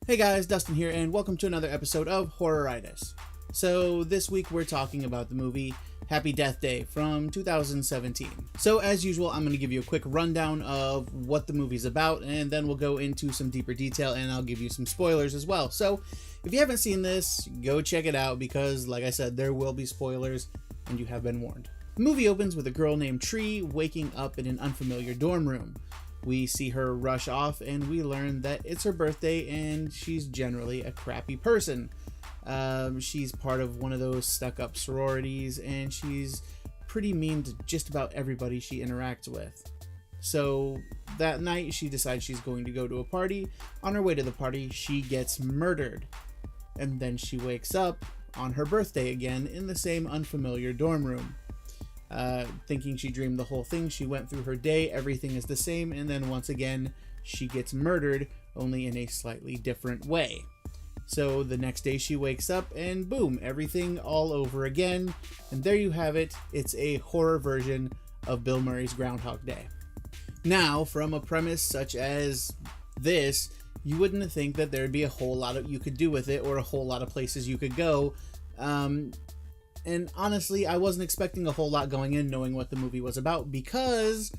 Hey guys, Dustin here, and welcome to another episode of Horroritis. So this week we're talking about the movie Happy Death Day from 2017. So as usual, I'm going to give you a quick rundown of what the movie's about, and then we'll go into some deeper detail, and I'll give you some spoilers as well. So if you haven't seen this, go check it out, because like I said, there will be spoilers, and you have been warned. The movie opens with a girl named Tree waking up in an unfamiliar dorm room. We see her rush off, and we learn that it's her birthday and she's generally a crappy person. She's part of one of those stuck-up sororities, and she's pretty mean to just about everybody she interacts with. So that night, she decides she's going to go to a party. On her way to the party, she gets murdered. And then she wakes up on her birthday again in the same unfamiliar dorm room. Thinking she dreamed the whole thing, she went through her day, everything is the same, and then once again, she gets murdered, only in a slightly different way. So the next day she wakes up, and boom, everything all over again, and there you have it, it's a horror version of Bill Murray's Groundhog Day. Now, from a premise such as this, you wouldn't think that there'd be a whole lot you could do with it, or a whole lot of places you could go, and honestly, I wasn't expecting a whole lot going in knowing what the movie was about, because,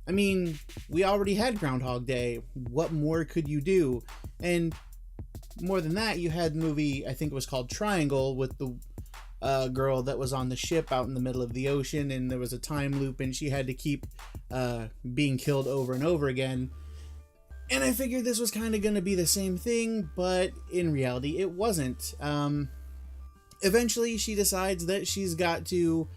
I mean, we already had Groundhog Day. What more could you do? And more than that, you had the movie, I think it was called Triangle, with the girl that was on the ship out in the middle of the ocean, and there was a time loop, and she had to keep being killed over and over again. And I figured this was kind of going to be the same thing, but in reality, it wasn't. Eventually, she decides that she's got to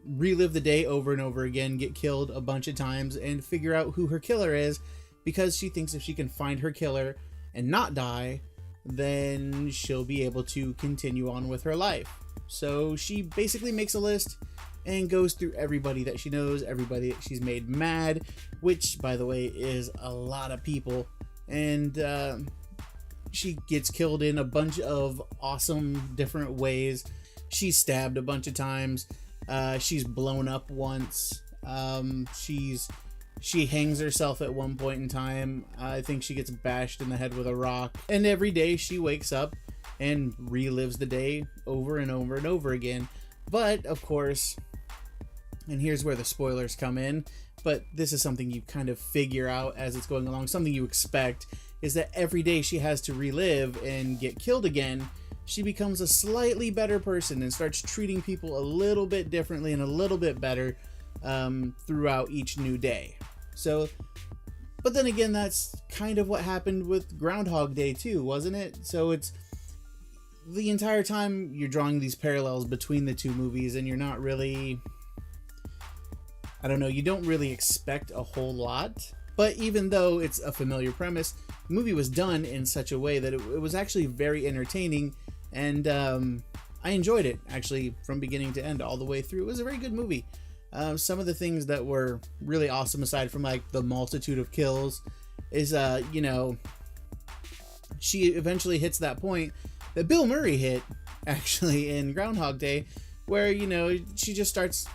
relive the day over and over again, get killed a bunch of times, and figure out who her killer is, because she thinks if she can find her killer and not die, then she'll be able to continue on with her life. So she basically makes a list and goes through everybody that she knows, everybody that she's made mad, which, by the way, is a lot of people, and she gets killed in a bunch of awesome different ways. She's stabbed a bunch of times. She's blown up once. She hangs herself at one point in time. I think she gets bashed in the head with a rock. And every day she wakes up and relives the day over and over and over again. But, of course, and here's where the spoilers come in, but this is something you kind of figure out as it's going along, something you expect, is that every day she has to relive and get killed again, she becomes a slightly better person and starts treating people a little bit differently and a little bit better throughout each new day. So, but then again, that's kind of what happened with Groundhog Day too, wasn't it? So it's the entire time you're drawing these parallels between the two movies, and you're not really, I don't know, you don't really expect a whole lot. But even though it's a familiar premise, the movie was done in such a way that it was actually very entertaining, and I enjoyed it, actually, from beginning to end, all the way through. It was a very good movie. Some of the things that were really awesome, aside from, like, the multitude of kills, is, you know, she eventually hits that point that Bill Murray hit, actually, in Groundhog Day, where, you know, she just starts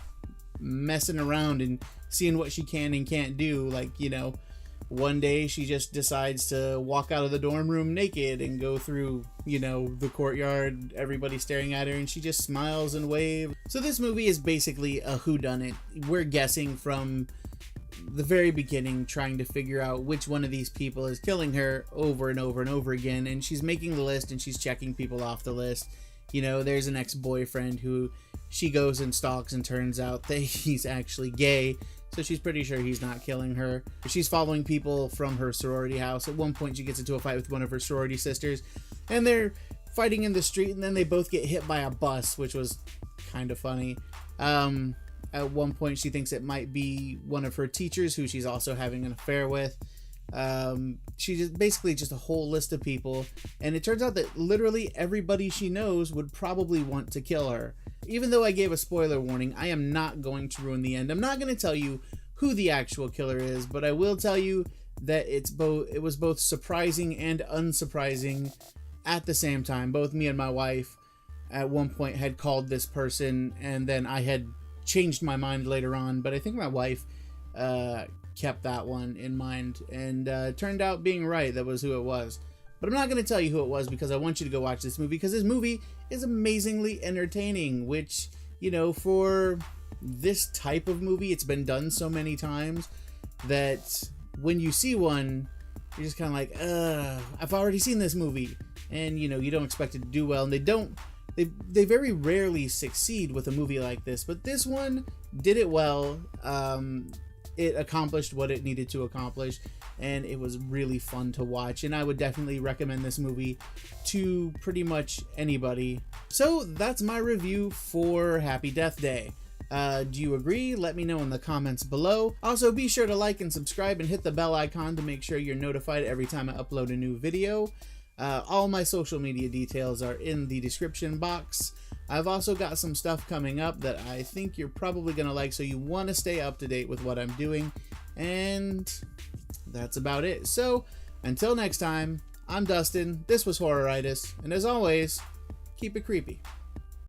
messing around and seeing what she can and can't do. Like, you know, one day she just decides to walk out of the dorm room naked and go through, you know, the courtyard, everybody staring at her, and she just smiles and waves. So this movie is basically a whodunit. We're guessing from the very beginning, trying to figure out which one of these people is killing her over and over and over again, and she's making the list and she's checking people off the list. You know, there's an ex-boyfriend who she goes and stalks, and turns out that he's actually gay, so she's pretty sure he's not killing her. She's following people from her sorority house. At one point, she gets into a fight with one of her sorority sisters, and they're fighting in the street, and then they both get hit by a bus, which was kind of funny. At one point, she thinks it might be one of her teachers, who she's also having an affair with. She's basically just a whole list of people, and it turns out that literally everybody she knows would probably want to kill her. Even though I gave a spoiler warning, I am not going to ruin the end. I'm not going to tell you who the actual killer is, but I will tell you that it was both surprising and unsurprising at the same time. Both me and my wife at one point had called this person, and then I had changed my mind later on, but I think my wife kept that one in mind, and turned out being right. That was who it was. But I'm not going to tell you who it was because I want you to go watch this movie, because this movie is amazingly entertaining, which, you know, for this type of movie, it's been done so many times that when you see one, you're just kind of like, I've already seen this movie. And, you know, you don't expect it to do well. And they very rarely succeed with a movie like this. But this one did it well. It accomplished what it needed to accomplish. And it was really fun to watch. And I would definitely recommend this movie to pretty much anybody. So that's my review for Happy Death Day. Do you agree? Let me know in the comments below. Also, be sure to like and subscribe and hit the bell icon to make sure you're notified every time I upload a new video. All my social media details are in the description box. I've also got some stuff coming up that I think you're probably going to like, so you want to stay up to date with what I'm doing. And that's about it. So, until next time, I'm Dustin, this was Horroritis, and as always, keep it creepy.